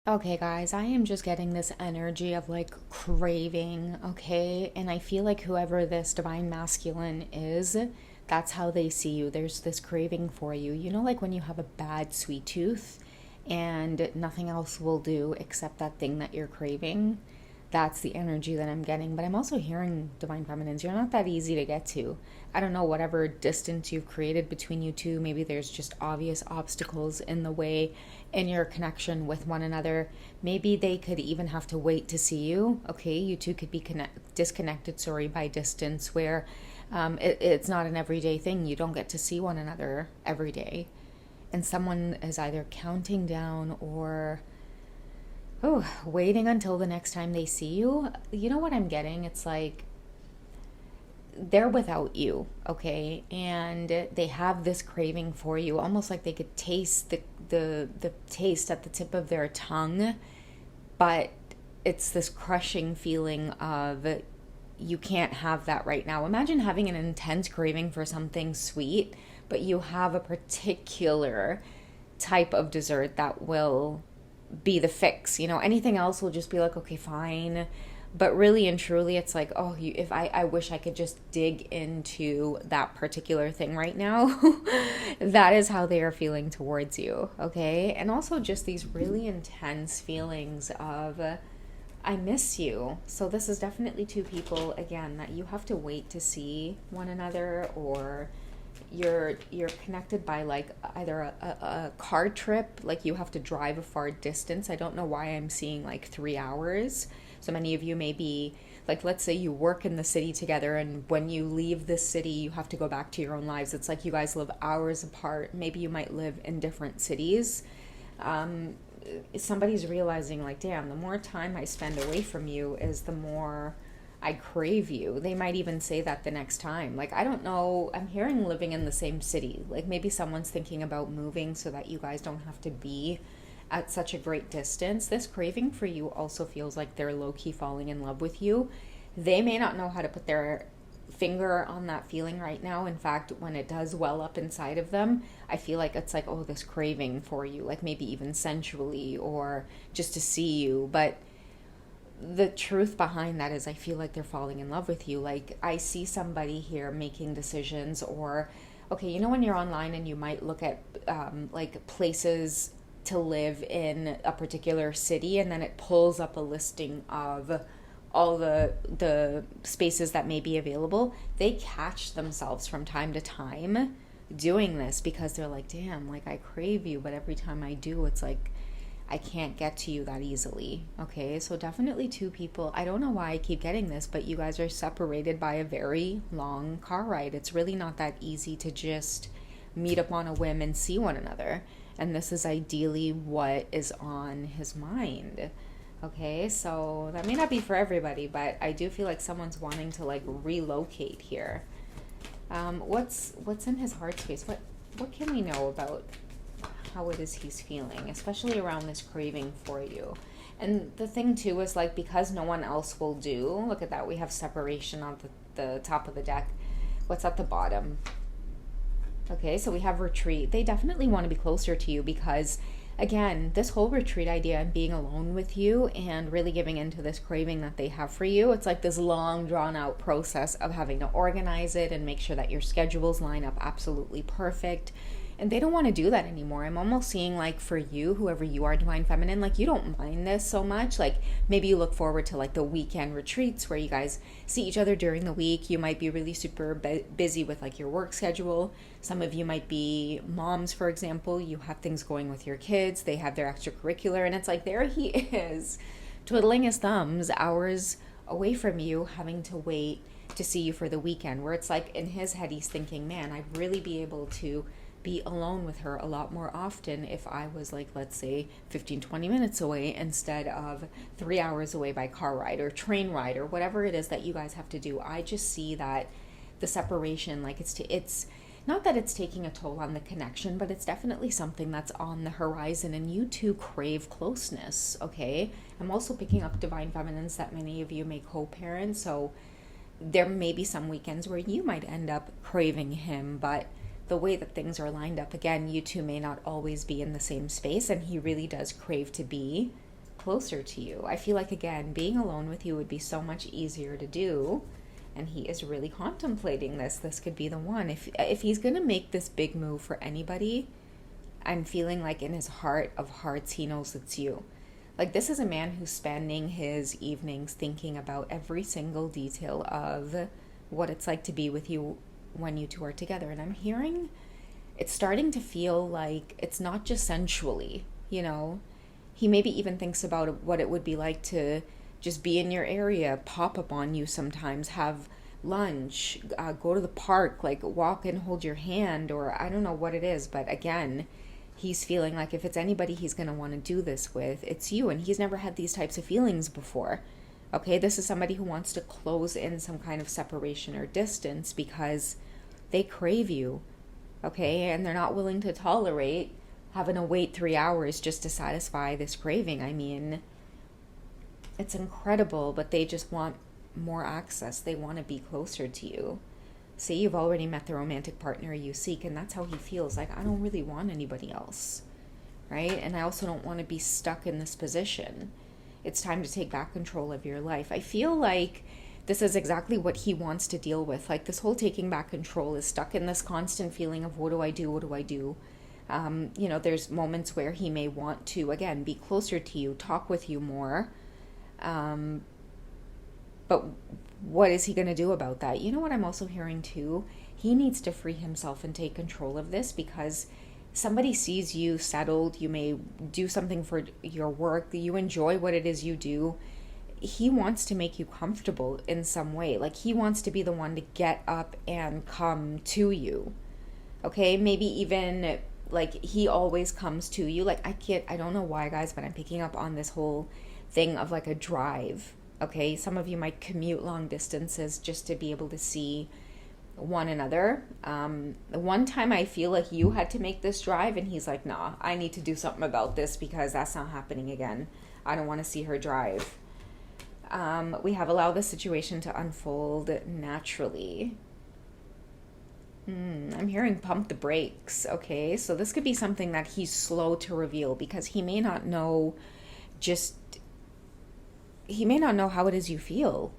Okay, guys, I am just getting this energy of like craving, okay? And I feel like whoever this divine masculine is, that's how they see you. There's this craving for you. You know, like when you have a bad sweet tooth and nothing else will do except that thing that you're craving. That's the energy that I'm getting. But I'm also hearing divine feminines, you're not that easy to get to. I don't know, whatever distance you've created between you two, maybe there's just obvious obstacles in the way in your connection with one another. Maybe they could even have to wait to see you. Okay, you two could be disconnected, sorry, by distance, where it's not an everyday thing. You don't get to see one another every day. And someone is either counting down or waiting until the next time they see you. You know what I'm getting? It's like they're without you, okay? And they have this craving for you, almost like they could taste the taste at the tip of their tongue, but it's this crushing feeling of you can't have that right now. Imagine having an intense craving for something sweet, but you have a particular type of dessert that will be the fix. You know, anything else will just be like, okay, fine. But really and truly, it's like, oh, if I wish I could just dig into that particular thing right now. That is how they are feeling towards you, okay? And also just these really intense feelings of, I miss you. So this is definitely two people, again, that you have to wait to see one another, or you're connected by like either a car trip, like you have to drive a far distance. I don't know why I'm seeing like 3 hours. So many of you may be like, let's say you work in the city together, and when you leave this city you have to go back to your own lives. It's like you guys live hours apart. Maybe you might live in different cities. Somebody's realizing like, damn, the more time I spend away from you is the more I crave you. They might even say that the next time. Like, I don't know. I'm hearing living in the same city. Like, maybe someone's thinking about moving so that you guys don't have to be at such a great distance. This craving for you also feels like they're low-key falling in love with you. They may not know how to put their finger on that feeling right now. In fact, when it does well up inside of them, I feel like it's like, oh, this craving for you, like maybe even sensually or just to see you. But the truth behind that is I feel like they're falling in love with you. Like, I see somebody here making decisions, or okay, you know, when you're online and you might look at like places to live in a particular city, and then it pulls up a listing of all the spaces that may be available. They catch themselves from time to time doing this because they're like, damn, like I crave you, but every time I do, it's like I can't get to you that easily. Okay, so definitely two people. I don't know why I keep getting this, but you guys are separated by a very long car ride. It's really not that easy to just meet up on a whim and see one another. And this is ideally what is on his mind. Okay, so that may not be for everybody, but I do feel like someone's wanting to like relocate here. What's in his heart space? What can we know about how it is he's feeling, especially around this craving for you? And the thing too is like, because no one else will do, look at that, we have separation on the top of the deck. What's at the bottom? Okay, so we have retreat. They definitely want to be closer to you because, again, this whole retreat idea and being alone with you and really giving into this craving that they have for you, it's like this long, drawn out process of having to organize it and make sure that your schedules line up absolutely perfect. And they don't want to do that anymore. I'm almost seeing like for you, whoever you are, divine feminine, like you don't mind this so much. Like maybe you look forward to like the weekend retreats where you guys see each other during the week. You might be really super busy with like your work schedule. Some of you might be moms, for example. You have things going with your kids. They have their extracurricular, and it's like there he is twiddling his thumbs hours away from you, having to wait to see you for the weekend, where it's like in his head he's thinking, man, I'd really be able to be alone with her a lot more often if I was like, let's say 15-20 minutes away instead of 3 hours away by car ride or train ride or whatever it is that you guys have to do. I just see that the separation, like it's not that it's taking a toll on the connection, but it's definitely something that's on the horizon, and you two crave closeness. Okay, I'm also picking up divine feminines that many of you may co-parent, so there may be some weekends where you might end up craving him, but the way that things are lined up, again, you two may not always be in the same space, and he really does crave to be closer to you. I feel like, again, being alone with you would be so much easier to do. And he is really contemplating this. This could be the one. If he's going to make this big move for anybody, I'm feeling like in his heart of hearts, he knows it's you. Like, this is a man who's spending his evenings thinking about every single detail of what it's like to be with you when you two are together. And I'm hearing it's starting to feel like it's not just sensually, you know. He maybe even thinks about what it would be like to just be in your area, pop up on you sometimes, have lunch, go to the park, like walk and hold your hand, or I don't know what it is. But again, he's feeling like if it's anybody he's going to want to do this with, it's you. And he's never had these types of feelings before. Okay, this is somebody who wants to close in some kind of separation or distance because they crave you. Okay, and they're not willing to tolerate having to wait 3 hours just to satisfy this craving. I mean, it's incredible, but they just want more access. They want to be closer to you. See, you've already met the romantic partner you seek, and that's how he feels. Like, I don't really want anybody else, right? And I also don't want to be stuck in this position. It's time to take back control of your life. I feel like this is exactly what he wants to deal with. Like, this whole taking back control is stuck in this constant feeling of what do I do? What do I do? You know, there's moments where he may want to, again, be closer to you, talk with you more. But what is he going to do about that? You know what I'm also hearing too? He needs to free himself and take control of this because somebody sees you settled. You may do something for your work. You enjoy what it is you do. He wants to make you comfortable in some way. Like, he wants to be the one to get up and come to you. Okay, maybe even like he always comes to you. Like, I don't know why, guys, but I'm picking up on this whole thing of like a drive. Okay, some of you might commute long distances just to be able to see one another. One time I feel like you had to make this drive and he's like, nah, I need to do something about this because that's not happening again. I don't want to see her drive. We have allowed the situation to unfold naturally. I'm hearing pump the brakes. Okay, so this could be something that he's slow to reveal because he may not know how it is you feel.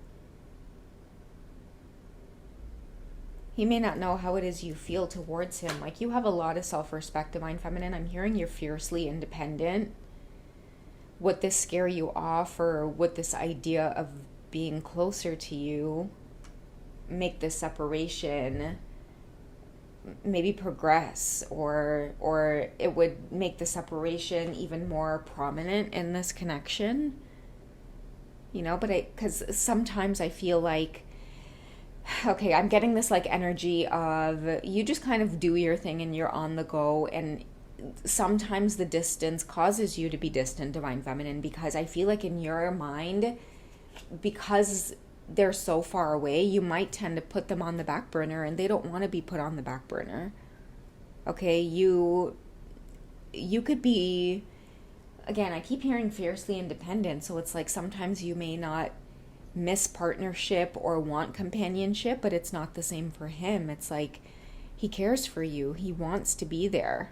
He may not know how it is you feel towards him. Like, you have a lot of self-respect, Divine Feminine. I'm hearing you're fiercely independent. Would this scare you off, or would this idea of being closer to you make this separation maybe progress, or it would make the separation even more prominent in this connection? You know, but because sometimes I feel like, okay, I'm getting this like energy of you just kind of do your thing and you're on the go, and sometimes the distance causes you to be distant, Divine Feminine, because I feel like in your mind, because they're so far away, you might tend to put them on the back burner, and they don't want to be put on the back burner. Okay, you could be, again, I keep hearing fiercely independent, so it's like sometimes you may not miss partnership or want companionship, but it's not the same for him. It's like he cares for you. He wants to be there.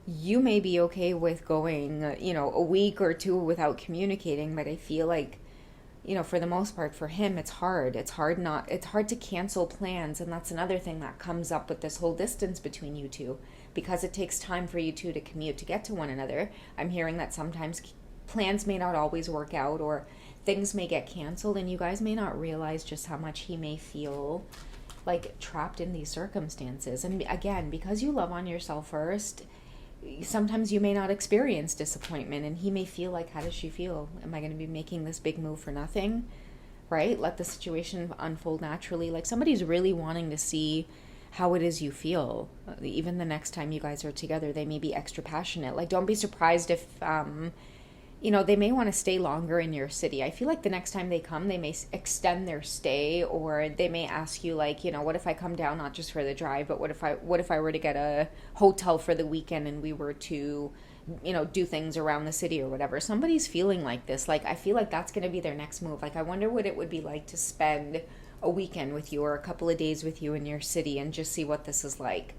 You may be okay with going, a week or two without communicating, but I feel like, for the most part for him, it's hard. It's hard to cancel plans, and that's another thing that comes up with this whole distance between you two, because it takes time for you two to commute to get to one another. I'm hearing that sometimes plans may not always work out, or things may get canceled, and you guys may not realize just how much he may feel like trapped in these circumstances. And again, because you love on yourself first, sometimes you may not experience disappointment, and he may feel like, how does she feel? Am I going to be making this big move for nothing? Right? Let the situation unfold naturally. Like, somebody's really wanting to see how it is you feel. Even the next time you guys are together, they may be extra passionate. Like, don't be surprised if they may want to stay longer in your city. I feel like the next time they come, they may extend their stay, or they may ask you, like, what if I come down not just for the drive, but what if I were to get a hotel for the weekend and we were to, do things around the city or whatever. Somebody's feeling like this. Like, I feel like that's going to be their next move. Like, I wonder what it would be like to spend a weekend with you or a couple of days with you in your city and just see what this is like.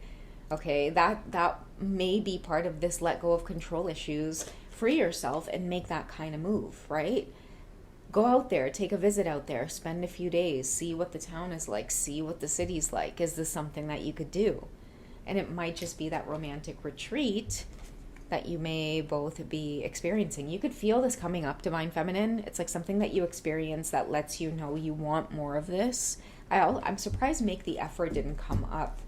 Okay, that may be part of this let go of control issues free yourself and make that kind of move, right? Go out there, take a visit out there, spend a few days, see what the town is like, see what the city's like. Is this something that you could do? And it might just be that romantic retreat that you may both be experiencing. You could feel this coming up, Divine Feminine. It's like something that you experience that lets you know you want more of this. I'm surprised Make the Effort didn't come up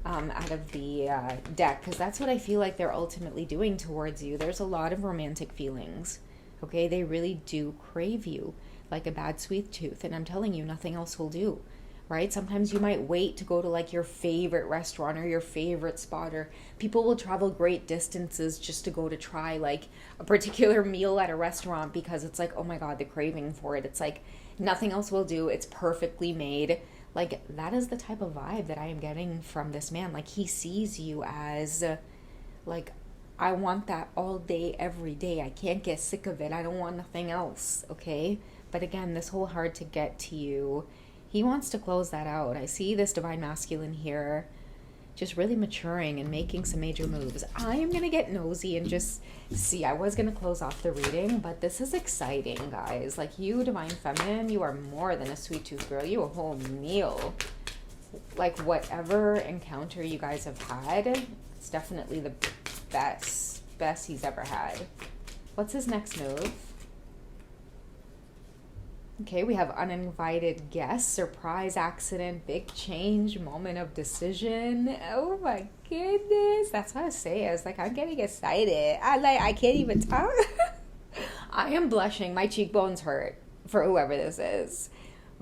out of the deck, because that's what I feel like they're ultimately doing towards you. There's a lot of romantic feelings, okay? They really do crave you like a bad sweet tooth, and I'm telling you, nothing else will do, right? Sometimes you might wait to go to like your favorite restaurant or your favorite spot, or people will travel great distances just to go to try like a particular meal at a restaurant because it's like, oh my God, the craving for it. It's like nothing else will do. It's perfectly made. Like, that is the type of vibe that I am getting from this man. Like, he sees you as, like, I want that all day, every day. I can't get sick of it. I don't want nothing else, okay? But again, this whole hard to get to you, he wants to close that out. I see this Divine Masculine here just really maturing and making some major moves. I am going to get nosy and just see. I was going to close off the reading, but this is exciting, guys. Like, you, Divine Feminine, you are more than a sweet tooth girl. You a whole meal. Like, whatever encounter you guys have had, it's definitely the best he's ever had. What's his next move? Okay, we have uninvited guest, surprise accident, big change, moment of decision. Oh my goodness. That's what I say. I was like, I'm getting excited. I can't even talk. I am blushing. My cheekbones hurt for whoever this is.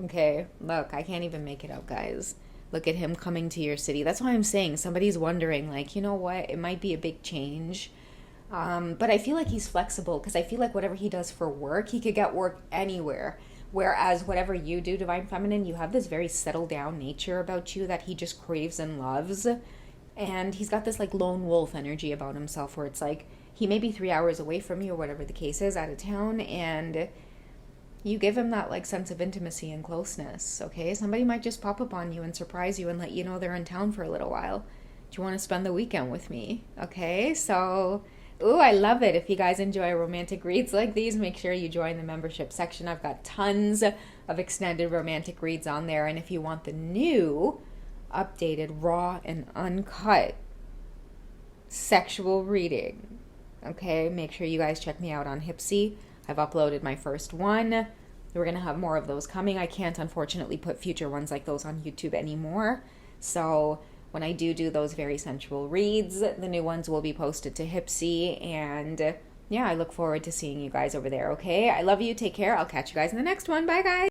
Okay, look, I can't even make it out, guys. Look at him coming to your city. That's why I'm saying somebody's wondering, like, you know what? It might be a big change. But I feel like he's flexible, because I feel like whatever he does for work, he could get work anywhere. Whereas whatever you do, Divine Feminine, you have this very settled down nature about you that he just craves and loves. And he's got this like lone wolf energy about himself, where it's like he may be 3 hours away from you or whatever the case is, out of town, and you give him that like sense of intimacy and closeness, okay? Somebody might just pop up on you and surprise you and let you know they're in town for a little while. Do you want to spend the weekend with me? Okay, so... Ooh, I love it. If you guys enjoy romantic reads like these, make sure you join the membership section. I've got tons of extended romantic reads on there. And if you want the new, updated, raw, and uncut sexual reading, okay, make sure you guys check me out on Hipsy. I've uploaded my first one. We're going to have more of those coming. I can't, unfortunately, put future ones like those on YouTube anymore. So... when I do those very sensual reads, the new ones will be posted to Hipsy, and yeah, I look forward to seeing you guys over there, okay? I love you. Take care. I'll catch you guys in the next one. Bye, guys.